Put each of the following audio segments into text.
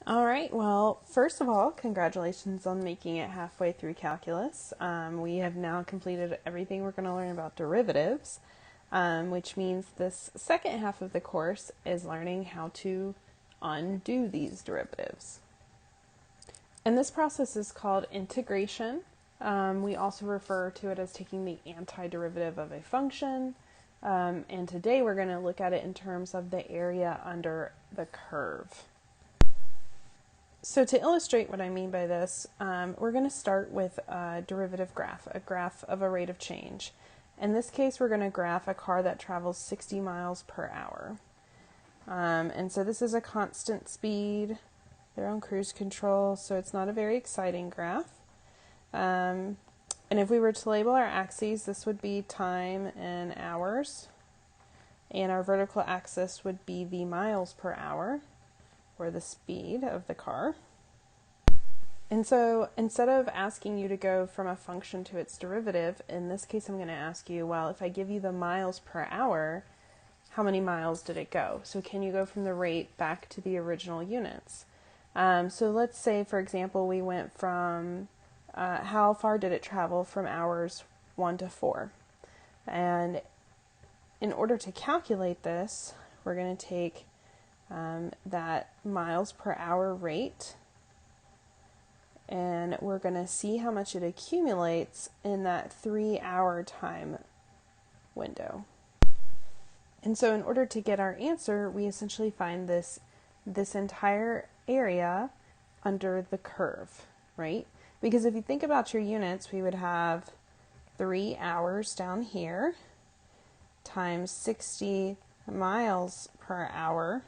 All right, well, first of all, congratulations on making it halfway through calculus. We have now completed everything we're going to learn about derivatives, which means this second half of the course is learning how to undo these derivatives. And this process is called integration. We also refer to it as taking the antiderivative of a function. And today we're going to look at it in terms of the area under the curve. So to illustrate what I mean by this, we're going to start with a derivative graph, a graph of a rate of change. In this case, we're going to graph a car that travels 60 miles per hour. And so this is a constant speed. They're on cruise control, so it's not a very exciting graph. And if we were to label our axes, this would be time in hours. And our vertical axis would be the miles per hour, or the speed of the car. And so instead of asking you to go from a function to its derivative, in this case I'm going to ask you, well, if I give you the miles per hour, how many miles did it go? So can you go from the rate back to the original units? So let's say, for example, we went from how far did it travel from hours 1 to 4? And in order to calculate this, we're going to take that miles per hour rate, and we're going to see how much it accumulates in that 3-hour time window. And so in order to get our answer, we essentially find this entire area under the curve, right? Because if you think about your units, we would have 3 hours down here times 60 miles per hour,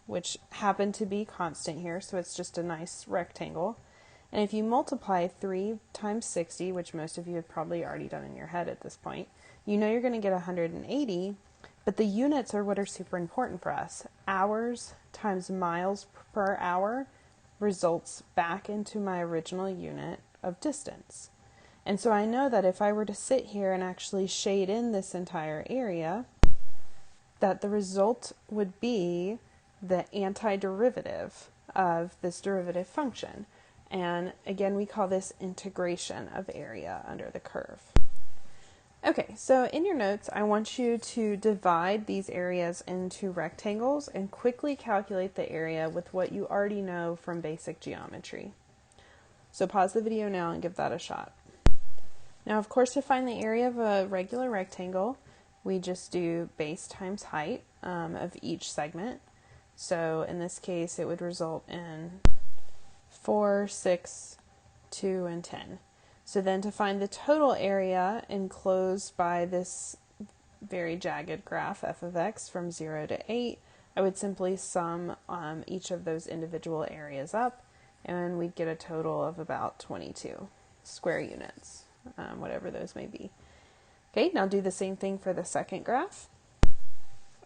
which happen to be constant here, so it's just a nice rectangle. And if you multiply 3 times 60, which most of you have probably already done in your head at this point, you know you're going to get 180, but the units are what are super important for us. Hours times miles per hour results back into my original unit of distance. And so I know that if I were to sit here and actually shade in this entire area, that the result would be the antiderivative of this derivative function. And again, we call this integration of area under the curve. Okay, so in your notes, I want you to divide these areas into rectangles and quickly calculate the area with what you already know from basic geometry. So pause the video now and give that a shot. Now, of course, to find the area of a regular rectangle, we just do base times height of each segment. So in this case, it would result in 4, 6, 2, and 10. So then to find the total area enclosed by this very jagged graph f of x from 0 to 8, I would simply sum each of those individual areas up, and we'd get a total of about 22 square units, whatever those may be. Okay, now do the same thing for the second graph.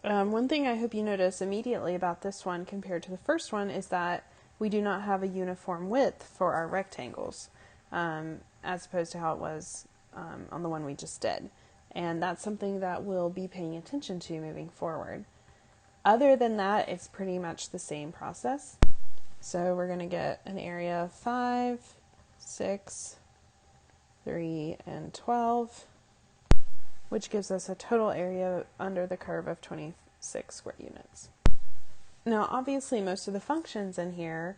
One thing I hope you notice immediately about this one compared to the first one is that we do not have a uniform width for our rectangles, as opposed to how it was on the one we just did. And that's something that we'll be paying attention to moving forward. Other than that, it's pretty much the same process. So we're going to get an area of 5, 6, 3, and 12, which gives us a total area under the curve of 26 square units. Now, obviously, most of the functions in here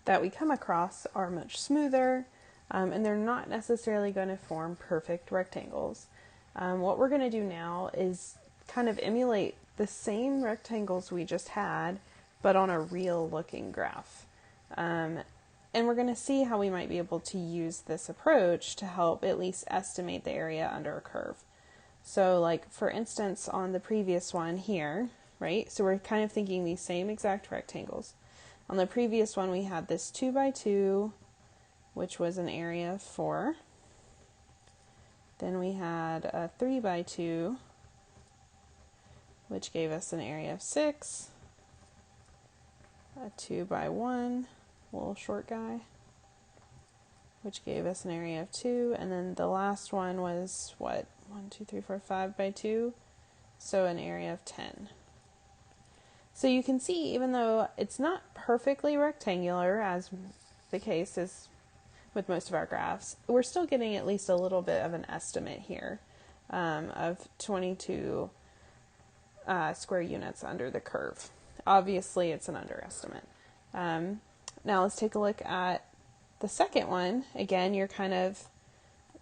that we come across are much smoother, and they're not necessarily going to form perfect rectangles. What we're going to do now is kind of emulate the same rectangles we just had, but on a real-looking graph. And we're going to see how we might be able to use this approach to help at least estimate the area under a curve. So like, for instance, on the previous one here, right? So we're kind of thinking these same exact rectangles. On the previous one, we had this 2 by 2, which was an area of 4. Then we had a 3 by 2, which gave us an area of 6. A 2 by 1, little short guy, which gave us an area of 2. And then the last one was, what, 1, 2, 3, 4, 5 by 2, so an area of 10. So you can see, even though it's not perfectly rectangular, as the case is with most of our graphs, we're still getting at least a little bit of an estimate here of 22 square units under the curve. Obviously, it's an underestimate. Now let's take a look at the second one. Again, you're kind of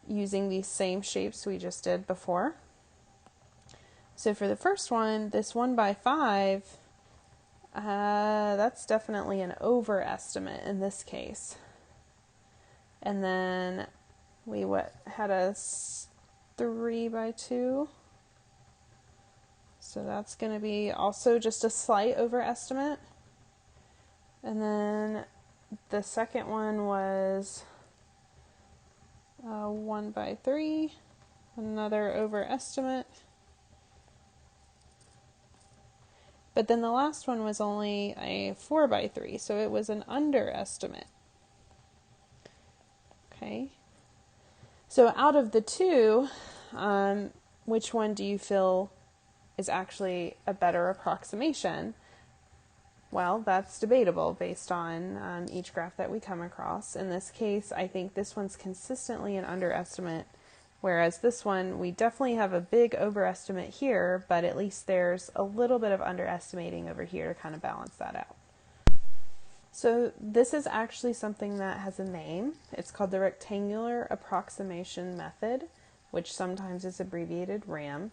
using these same shapes we just did before. So for the first one, this 1 by 5, that's definitely an overestimate in this case. And then we had a 3 by 2. So that's going to be also just a slight overestimate. And then the second one was 1 by 3, another overestimate. But then the last one was only a 4 by 3, so it was an underestimate. Okay. So out of the two, which one do you feel is actually a better approximation? Well, that's debatable based on each graph that we come across. In this case, I think this one's consistently an underestimate, whereas this one, we definitely have a big overestimate here, but at least there's a little bit of underestimating over here to kind of balance that out. So this is actually something that has a name. It's called the Rectangular Approximation Method, which sometimes is abbreviated RAM.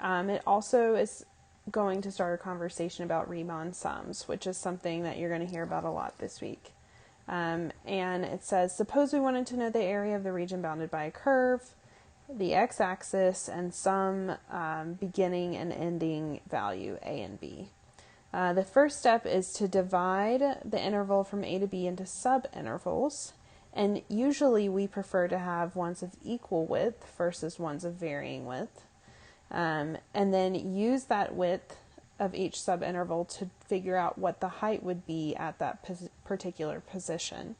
It also is going to start a conversation about Riemann sums, which is something that you're going to hear about a lot this week. And it says, suppose we wanted to know the area of the region bounded by a curve, the x-axis, and some beginning and ending value, a and b. The first step is to divide the interval from a to b into subintervals, and usually we prefer to have ones of equal width versus ones of varying width. And then use that width of each subinterval to figure out what the height would be at that particular position.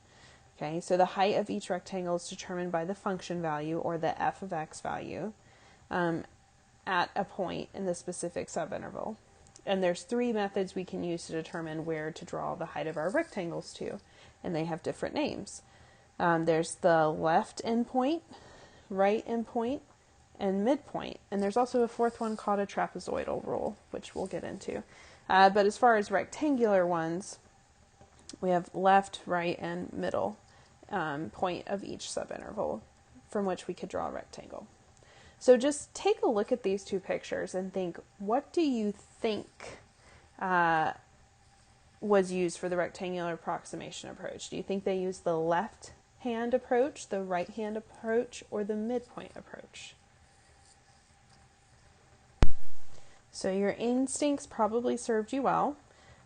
Okay, so the height of each rectangle is determined by the function value, or the f of x value, at a point in the specific subinterval. And there's 3 methods we can use to determine where to draw the height of our rectangles to, and they have different names. There's the left endpoint, right endpoint, and midpoint. And there's also a 4th one called a trapezoidal rule, which we'll get into. But as far as rectangular ones, we have left, right, and middle point of each subinterval from which we could draw a rectangle. So just take a look at these 2 pictures and think, what do you think was used for the rectangular approximation approach? Do you think they used the left hand approach, the right hand approach, or the midpoint approach? So your instincts probably served you well.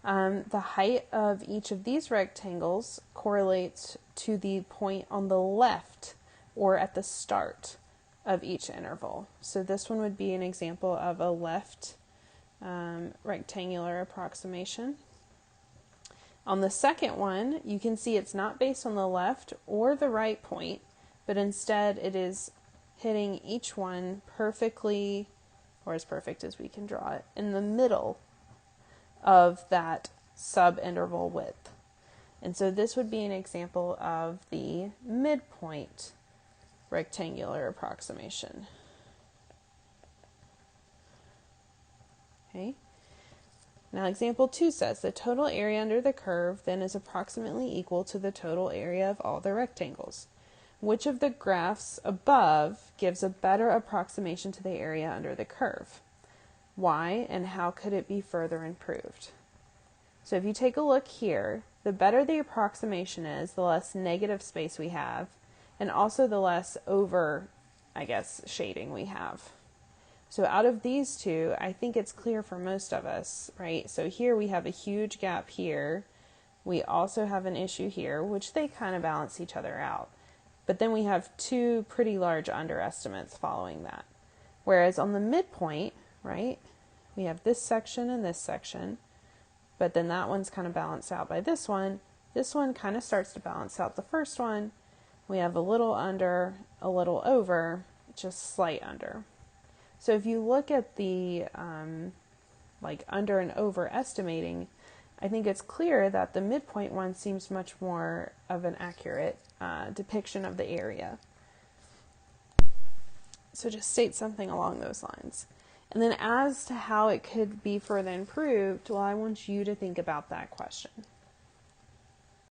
The height of each of these rectangles correlates to the point on the left or at the start of each interval. So this one would be an example of a left rectangular approximation. On the second one, you can see it's not based on the left or the right point, but instead it is hitting each one perfectly, or as perfect as we can draw it, in the middle of that subinterval width. And so this would be an example of the midpoint rectangular approximation. Okay. Now example 2 says the total area under the curve then is approximately equal to the total area of all the rectangles. Which of the graphs above gives a better approximation to the area under the curve? Why, and how could it be further improved? So if you take a look here, the better the approximation is, the less negative space we have, and also the less over, shading we have. So out of these 2, I think it's clear for most of us, right? So here we have a huge gap here. We also have an issue here, which they kind of balance each other out. But then we have 2 pretty large underestimates following that. Whereas on the midpoint, right, we have this section and this section, but then that one's kind of balanced out by this one. This one kind of starts to balance out the first one. We have a little under, a little over, just slight under. So if you look at the like under and overestimating, I think it's clear that the midpoint one seems much more of an accurate depiction of the area. So just state something along those lines. And then as to how it could be further improved, well, I want you to think about that question.